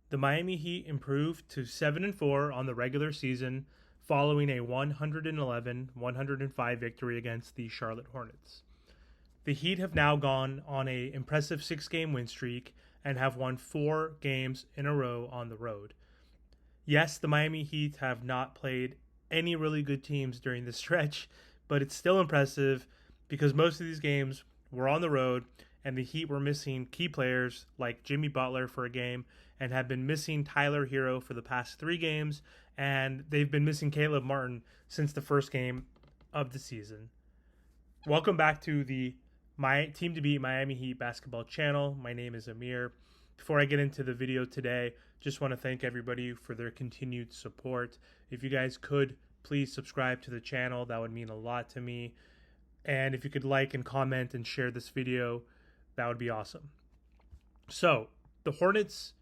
The Miami Heat improved to 7-4 on the regular season following a 111-105 victory against the Charlotte Hornets. The Heat have now gone on a impressive 6-game win streak and have won 4 games in a row on the road. Yes, the Miami Heat have not played any really good teams during this stretch, but it's still impressive because most of these games were on the road and the Heat were missing key players like Jimmy Butler for a game and have been missing Tyler Hero for the past 3 games, and they've been missing Caleb Martin since the first game of the season. Welcome back to the My Team to Beat Miami Heat basketball channel. My name is Amir. Before I get into the video today, just want to thank everybody for their continued support. If you guys could, please subscribe to the channel. That would mean a lot to me. And if you could like and comment and share this video, that would be awesome. So, the Hornets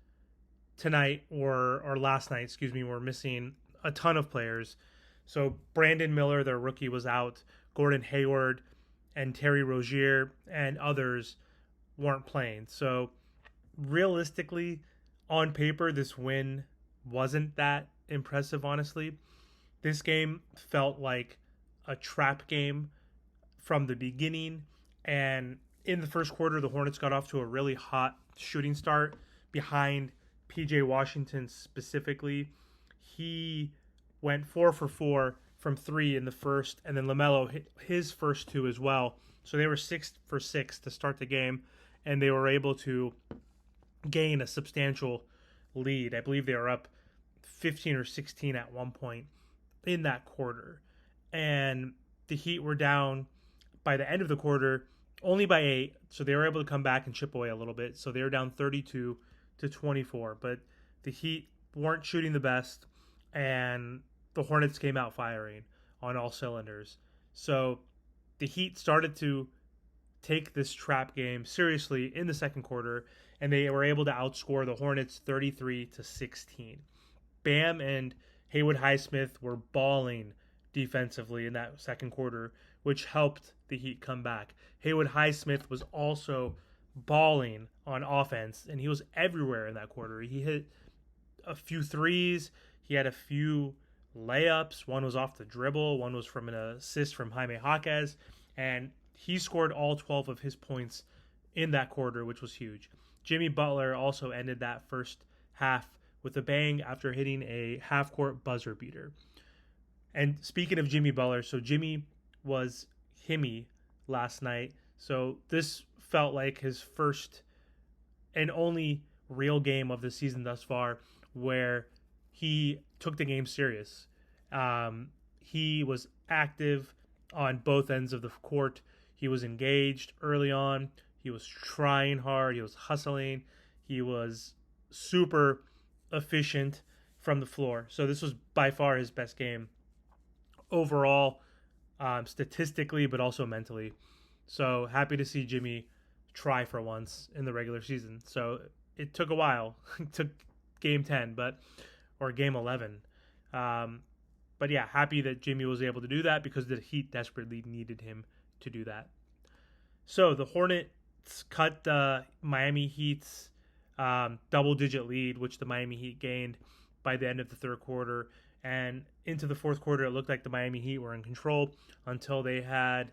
tonight, or last night, were missing a ton of players. So, Brandon Miller, their rookie, was out. Gordon Hayward and Terry Rozier and others weren't playing. So, realistically, on paper, this win wasn't that impressive, honestly. This game felt like a trap game from the beginning. And in the first quarter, the Hornets got off to a really hot shooting start behind PJ Washington specifically. He went 4 for 4 from 3 in the first, and then LaMelo hit his first 2 as well. So they were 6 for 6 to start the game, and they were able to gain a substantial lead. I believe they were up 15 or 16 at one point in that quarter. And the Heat were down by the end of the quarter only by 8, so they were able to come back and chip away a little bit. So they were down 32-24, but the Heat weren't shooting the best, and the Hornets came out firing on all cylinders. So the Heat started to take this trap game seriously in the second quarter, and they were able to outscore the Hornets 33-16. Bam and Haywood Highsmith were balling defensively in that second quarter, which helped the Heat come back. Haywood Highsmith was also balling on offense, and he was everywhere in that quarter. He hit a few threes. He had a few layups. One was off the dribble. One was from an assist from Jaime Jaquez. And he scored all 12 of his points in that quarter, which was huge. Jimmy Butler also ended that first half with a bang after hitting a half-court buzzer beater. And speaking of Jimmy Butler, so Jimmy was Himmy last night. So this felt like his first and only real game of the season thus far where he took the game serious. He was active on both ends of the court. He was engaged early on. He was trying hard. He was hustling. He was super efficient from the floor. So this was by far his best game overall, statistically, but also mentally. So happy to see Jimmy try for once in the regular season. So it took a while. It took game 10, or game 11. But yeah, happy that Jimmy was able to do that because the Heat desperately needed him to do that. So the Hornets cut the Miami Heat's double-digit lead, which the Miami Heat gained by the end of the third quarter. And into the fourth quarter, it looked like the Miami Heat were in control until they had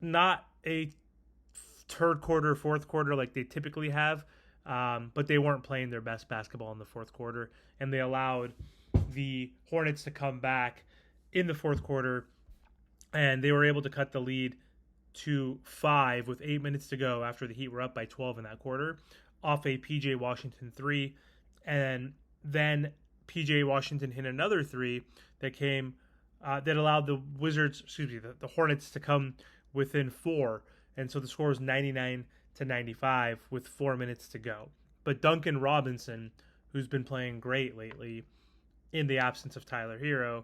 not a third quarter, fourth quarter like they typically have, but they weren't playing their best basketball in the fourth quarter, and they allowed the Hornets to come back in the fourth quarter, and they were able to cut the lead to 5 with 8 minutes to go after the Heat were up by 12 in that quarter off a PJ Washington 3, and then PJ Washington hit another 3 that came that allowed the Hornets to come within 4, and so the score was 99-95 with 4 minutes to go. But Duncan Robinson, who's been playing great lately in the absence of Tyler Hero,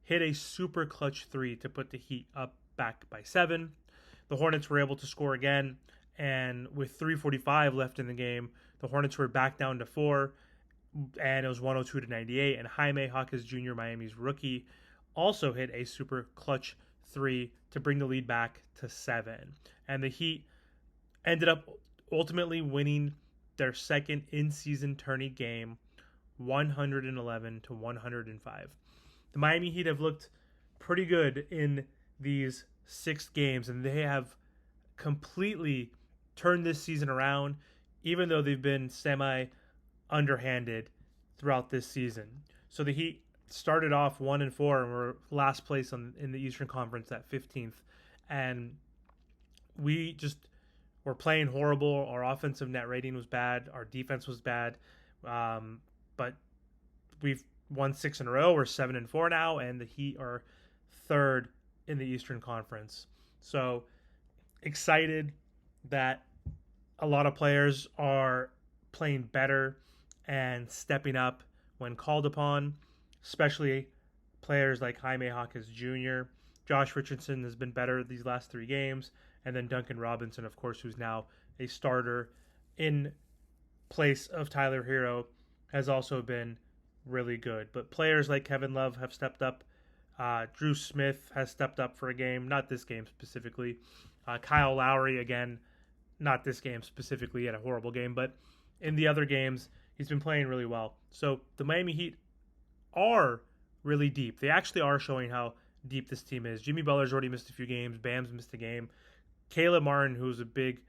hit a super clutch 3 to put the Heat up back by 7. The Hornets were able to score again, and with 3:45 left in the game, the Hornets were back down to 4, and it was 102-98. And Jaime Jaquez Jr., Miami's rookie, also hit a super clutch 3 to bring the lead back to 7. And the Heat ended up ultimately winning their second in-season tourney game, 111-105. The Miami Heat have looked pretty good in these 6 games, and they have completely turned this season around, even though they've been semi-underhanded throughout this season. So the Heat started off 1-4 and were last place in the Eastern Conference at 15th, and we just were playing horrible. Our offensive net rating was bad. Our defense was bad, but we've won 6 in a row. We're 7-4 now, and the Heat are third in the Eastern Conference. So excited that a lot of players are playing better and stepping up when called upon, especially players like Jaime Jaquez Jr. Josh Richardson has been better these last 3 games, and then Duncan Robinson, of course, who's now a starter in place of Tyler Hero, has also been really good. But players like Kevin Love have stepped up. Drew Smith has stepped up for a game, not this game specifically. Kyle Lowry, again, not this game specifically, had a horrible game, but in the other games, he's been playing really well. So the Miami Heat are really deep. They actually are showing how deep this team is. Jimmy Butler's already missed a few games. Bam's missed a game. Caleb Martin, who's a big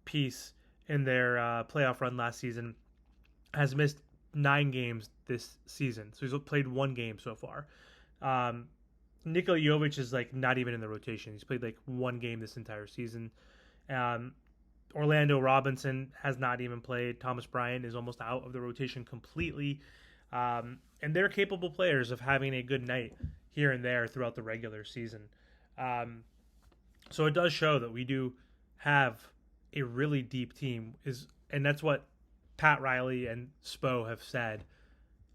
piece in their playoff run last season, has missed 9 games this season. So he's played 1 game so far. Nikola Jovic is like not even in the rotation. He's played like 1 game this entire season. Orlando Robinson has not even played. Thomas Bryant is almost out of the rotation completely. And they're capable players of having a good night here and there throughout the regular season. So it does show that we do have a really deep team, and that's what Pat Riley and Spo have said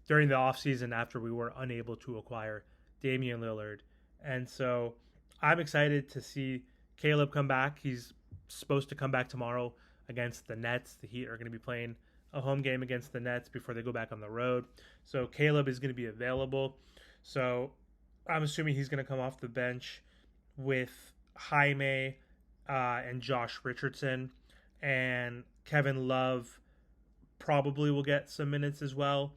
during the offseason after we were unable to acquire Damian Lillard. And so I'm excited to see Caleb come back. He's supposed to come back tomorrow against the Nets. The Heat are going to be playing a home game against the Nets before they go back on the road. So Caleb is going to be available. So I'm assuming he's going to come off the bench with Jaime and Josh Richardson, and Kevin Love probably will get some minutes as well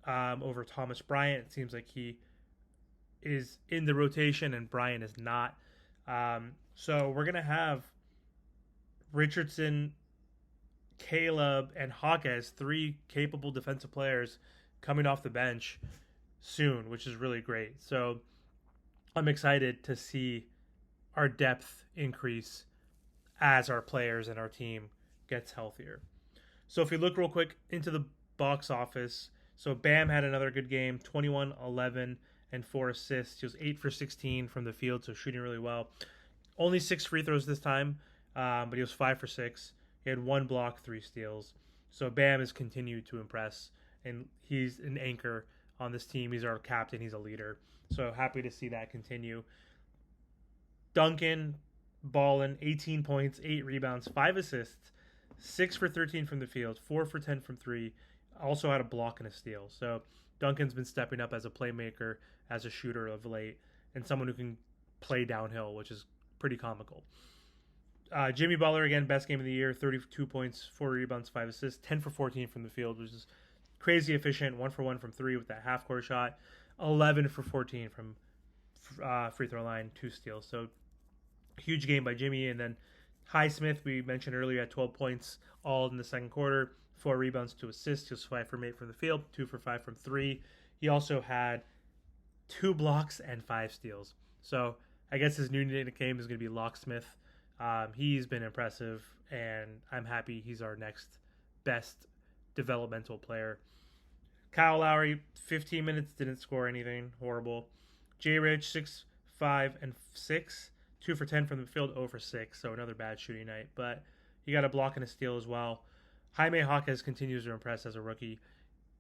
over Thomas Bryant. It seems like he is in the rotation and Bryant is not. So we're going to have Richardson, Caleb, and Jaquez, 3 capable defensive players coming off the bench soon, which is really great. So I'm excited to see our depth increase as our players and our team gets healthier. So if we look real quick into the box office, so Bam had another good game, 21, 11, and 4 assists. He was 8 for 16 from the field, so shooting really well. Only 6 free throws this time, but he was 5 for 6. He had 1 block, 3 steals. So Bam has continued to impress, and he's an anchor on this team. He's our captain. He's a leader. So happy to see that continue. Duncan balling, 18 points, 8 rebounds, 5 assists, 6 for 13 from the field, 4 for 10 from 3. Also had a block and a steal. So Duncan's been stepping up as a playmaker, as a shooter of late, and someone who can play downhill, which is pretty comical. Jimmy Butler, again, best game of the year, 32 points, 4 rebounds, 5 assists, 10 for 14 from the field, which is crazy efficient, 1 for 1 from 3 with that half-court shot, 11 for 14 from free throw line, 2 steals. So huge game by Jimmy. And then Highsmith, we mentioned earlier, at 12 points, all in the second quarter, 4 rebounds, 2 assists. He was 5 from 8 from the field, 2 for 5 from 3. He also had 2 blocks and 5 steals. So I guess his new nickname is going to be Locksmith. He's been impressive, and I'm happy he's our next best developmental player. Kyle Lowry, 15 minutes, didn't score anything. Horrible. J. Rich, 6, 5, and 6. 2 for 10 from the field, 0 for 6. So another bad shooting night. But he got a block and a steal as well. Jaime Jaquez continues to impress as a rookie.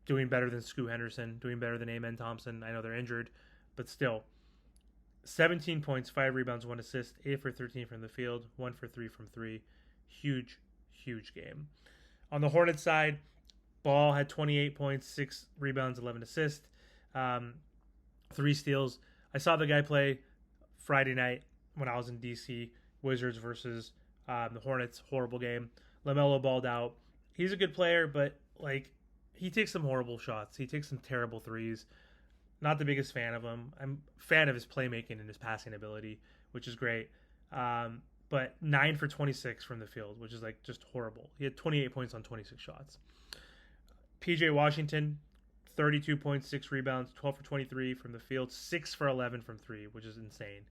Doing better than Scoot Henderson. Doing better than Amen Thompson. I know they're injured. But still. 17 points, 5 rebounds, 1 assist. 8 for 13 from the field. 1 for 3 from 3. Huge, huge game. On the Hornets side, Ball had 28 points, 6 rebounds, 11 assists, 3 steals. I saw the guy play Friday night when I was in DC, Wizards versus the Hornets. Horrible game. LaMelo balled out, he's a good player, but like he takes some horrible shots. He takes some terrible threes. Not the biggest fan of him. I'm a fan of his playmaking and his passing ability, which is great. But 9 for 26 from the field, which is like just horrible. He had 28 points on 26 shots. PJ Washington, 32 points, 6 rebounds, 12 for 23 from the field, 6 for 11 from 3, which is insane.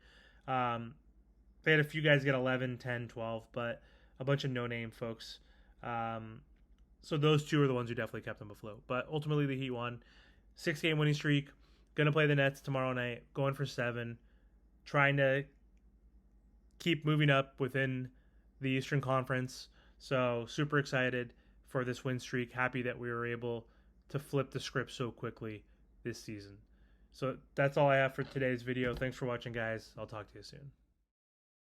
They had a few guys get 11, 10, 12, but a bunch of no-name folks. So those two are the ones who definitely kept them afloat. But ultimately, the Heat won. 6-game winning streak. Going to play the Nets tomorrow night. Going for 7. Trying to keep moving up within the Eastern Conference. So super excited for this win streak. Happy that we were able to flip the script so quickly this season. So that's all I have for today's video. Thanks for watching, guys. I'll talk to you soon.